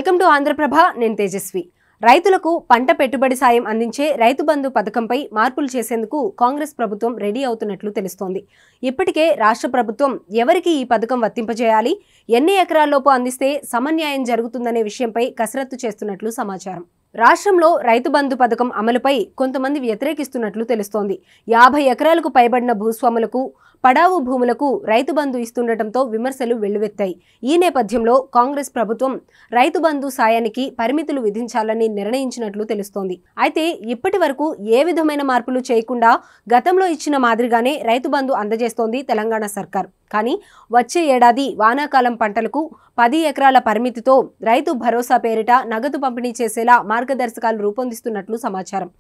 Welcome to Andhraprabha. నేను తేజస్వి. రైతులకు పంట పెట్టుబడి సాయం అందించే రైతు బంధు పథకంపై మార్పులు చేసేందుకు కాంగ్రెస్ ప్రభుత్వం రెడీ అవుతున్నట్లు తెలుస్తోంది. ఇప్పటికే రాష్ట్ర ప్రభుత్వం ఎవరికి ఈ పథకం వర్తింపజేయాలి, ఎన్ని ఎకరాల్లోపు అందిస్తే సమన్యాయం జరుగుతుందనే విషయంపై కసరత్తు చేస్తున్నట్లు సమాచారం. రాష్ట్రంలో రైతు బంధు పథకం అమలుపై కొంతమంది వ్యతిరేకిస్తున్నట్లు తెలుస్తోంది. 50 ఎకరాలకు పైబడిన భూస్వాములకు పడావు భూములకు రైతు బంధు ఇస్తుండటంతో విమర్శలు వెల్లువెత్తాయి. ఈ నేపథ్యంలో కాంగ్రెస్ ప్రభుత్వం రైతు బంధు సాయానికి పరిమితులు విధించాలని నిర్ణయించినట్లు తెలుస్తోంది. అయితే ఇప్పటి వరకు ఏ విధమైన మార్పులు చేయకుండా గతంలో ఇచ్చిన మాదిరిగానే రైతు బంధు అందజేస్తోంది తెలంగాణ సర్కార్. కానీ వచ్చే ఏడాది వానాకాలం పంటలకు 10 ఎకరాల పరిమితితో రైతు భరోసా పేరిట నగదు పంపిణీ చేసేలా మార్గదర్శకాలు రూపొందిస్తున్నట్లు సమాచారం.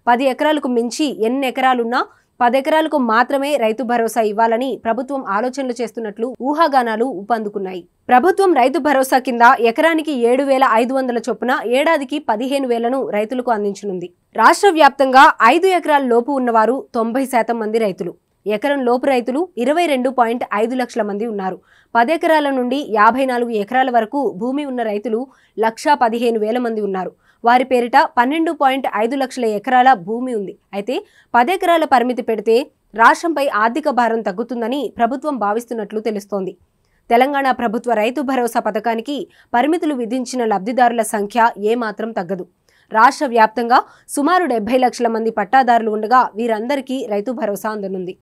10 ఎకరాలకు మించి ఎన్ని ఎకరాలున్నా 10 ఎకరాలకు మాత్రమే రైతు భరోసా ఇవ్వాలని ప్రభుత్వం ఆలోచనలు చేస్తున్నట్లు ఊహాగానాలు ఊపందుకున్నాయి. ప్రభుత్వం రైతు భరోసా కింద ఎకరానికి 7,500 చొప్పున ఏడాదికి 15,000ను రైతులకు అందించనుంది. రాష్ట్ర వ్యాప్తంగా 5 ఎకరాల లోపు ఉన్నవారు 90% మంది రైతులు. ఎకరం లోపు రైతులు 22.5 లక్షల మంది ఉన్నారు. 10 ఎకరాల నుండి 54 ఎకరాల వరకు భూమి ఉన్న రైతులు 1,15,000 మంది ఉన్నారు. వారి పేరిట 12.5 లక్షల ఎకరాల భూమి ఉంది. అయితే 10 ఎకరాల పరిమితి పెడితే రాష్ట్రంపై ఆర్థిక భారం తగ్గుతుందని ప్రభుత్వం భావిస్తున్నట్లు తెలుస్తోంది. తెలంగాణ ప్రభుత్వ రైతు భరోసా పథకానికి పరిమితులు విధించిన లబ్ధిదారుల సంఖ్య ఏమాత్రం తగ్గదు. రాష్ట్ర వ్యాప్తంగా సుమారు 70 లక్షల మంది పట్టాదారులు ఉండగా వీరందరికీ రైతు భరోసా అందనుంది.